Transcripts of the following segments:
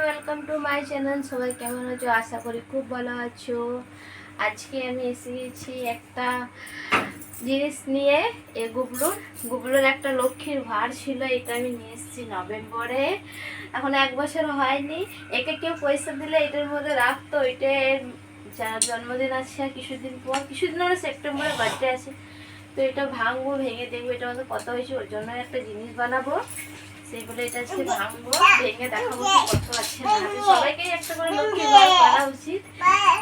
Welcome to my channel. সবাই কেমন আছো? আশা করি খুব ভালো আছো। আজকে আমি এসে গেছি একটা জিনিস নিয়ে। গুবলুর একটা লক্ষ্মীর ভার ছিল, এটা আমি নিয়ে এসেছি নভেম্বরে। এখন 1 বছর হয়নি। একে কেউ পয়সা দিলে এটার মধ্যে রাখতো। এটার জন্মদিন আছে কিছুদিন পরে সেপ্টেম্বরে বার্থডে আছে। তো এটা ভাঙবো, ভেঙে দেখবো এটা আমাদের কত হয়েছে, ওর জন্য একটা জিনিস বানাবো। সেগুলো এটা আজকে ভাঙবো, ভেঙে দেখাবো কত আছে না আছে। সবাইকেই একটা করে লক্ষ্মীর ভার করা উচিত।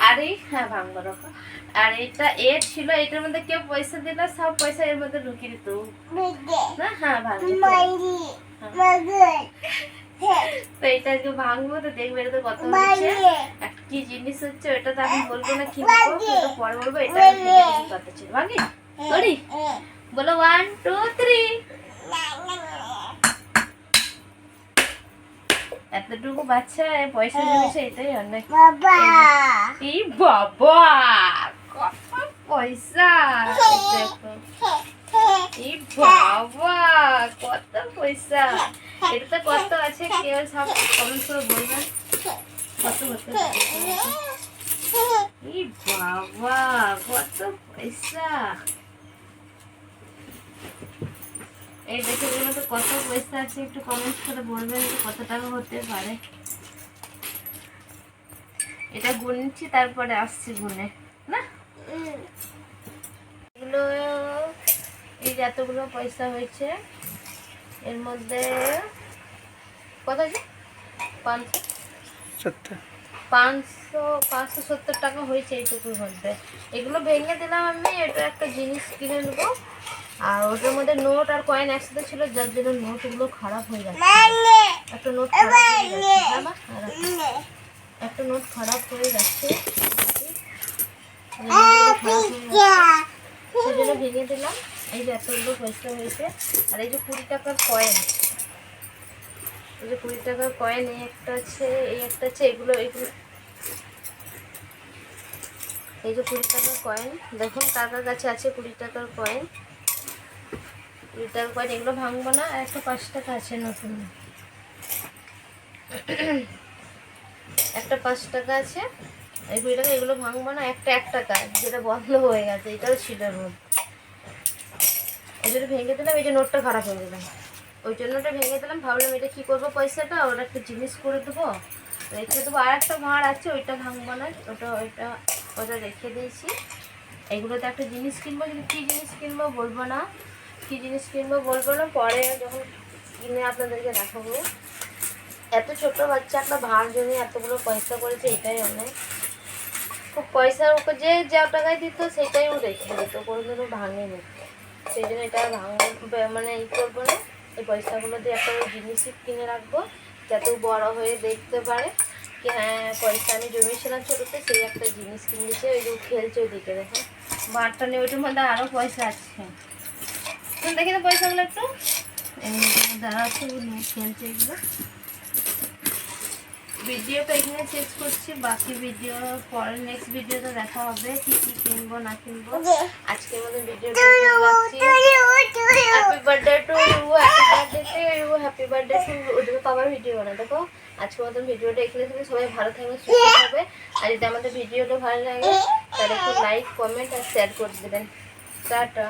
আর এই ভাঙবো রকম। আর এটা এর ছিল, এটার মধ্যে কেউ পয়সা দিলে সব পয়সা এর মধ্যে ঢুকিয়ে দিত না। তো এটা আজকে ভাঙবো, তো দেখবে এটা তো কত হচ্ছে, কি জিনিস হচ্ছে। ওটা তো আমি বলবো না কি নেবো, পরে বলবো। এটা কত ছিল ভাঙি করি বলো 1 2 3। এতটুকু বাচ্চা পয়সা জমেছে, এটাই অনেক। এই বাবা কত পয়সা, এই বাবা কত পয়সা। এটাতে কত আছে কেউ সব কমেন্ট করে বলবেন কত হতে পারে। এই বাবা কত পয়সা, এই দেখে তো কত পয়সা আছে, একটু কমেন্ট করে বলবেন কত টাকা হতে পারে। এটা গুনছি তারপরে আসছি গুনে না। এগুলো এই যে এতগুলো পয়সা হয়েছে, এর মধ্যে কত আছে 570 টাকা হয়েছে এইটুকুর মধ্যে। এগুলো ভেঙে দিলাম আমি, এটা একটা জিনিস কিনে নেবো। আর ওটার মধ্যে নোট আর কয়েন একসাথে ছিল, যার জন্য নোটগুলো খারাপ হয়ে যাচ্ছে। একটা নোট খারাপ হয়ে যাচ্ছে, একটা নোট খারাপ হয়ে যাচ্ছে, সেজন্য ভেঙে দিলাম। এই যে এতগুলো পয়সা হয়েছে। আর এই যে 20 টাকার কয়েন, এই যে 20 টাকার কয়েন, এই একটা আছে, এই একটা আছে, এগুলো এই যে 20 টাকার কয়েন। দেখুন কার কার কাছে আছে 20 টাকার কয়েন। 20 টাকার কয়েন এগুলো ভাঙবো না। আর একটা 5 টাকা আছে নতুন, একটা 5 টাকা আছে। এই 20 টাকা এগুলো ভাঙবো না। একটা 1 টাকা যেটা বন্ধ হয়ে গেছে, এটাও ছিল নোট, এই জন্য ভেঙে দিলাম। এই যে নোটটা খারাপ হয়ে দিলাম, ওই জন্য ওটা ভেঙে দিলাম। ভাবলাম এটা কী করবো পয়সাটা, ওটা একটা জিনিস করে দেবো, রেখে দেবো। আর একটা ভাঁড় আছে, ওইটা ভাঙবো না, ওটা রেখে দিয়েছি। এগুলোতে একটা জিনিস কিনবো, কিন্তু কী জিনিস কিনবো বলবো না, কী জিনিস কিনবো বলবো না, পরে যখন কিনে আপনাদেরকে দেখাবো। এত ছোট বাচ্চা একটা ভাঁড় জন্য এতগুলো পয়সা করেছে, এটাই অনেক। খুব পয়সার উপর যে যা টাকায় দিত সেটাই ও রেখে দিত, কোনোদিনও ভাঙেনি। সেই জন্য এটা মানে করবো না। এই পয়সাগুলো দিয়ে একটা জিনিসই কিনে রাখবো, যাতে বড় হয়ে দেখতে পারে কি হ্যাঁ পয়সা আমি জমিয়েছিলাম ছোটোতে, সেই একটা জিনিস কিনেছে। ওই যে খেলছে ওইদিকে, দেখো বারটা নেই, ওইটার মধ্যে আরও পয়সা আছে। দেখি তো পয়সাগুলো একটু, এর মধ্যে আরও আছে, খেলছে এগুলো। ভিডিওটা এখানে শেষ করছি, বাকি ভিডিও পরের নেক্সট ভিডিওতে দেখা হবে কি কি কিনবো না কিনবো। আজকের মতো ভিডিওটা রাখছি। Happy birthday to you, happy birthday to ওদের তো আবার ভিডিও না। দেখো আজকের মতন ভিডিওটা এখানে থেকে সবাই ভালো থাকবে, সুস্থ থাকবে। আর যদি আমাদের ভিডিওটা ভালো লাগে তাহলে একটু লাইক কমেন্ট আর শেয়ার করে দেবেন। টাটা।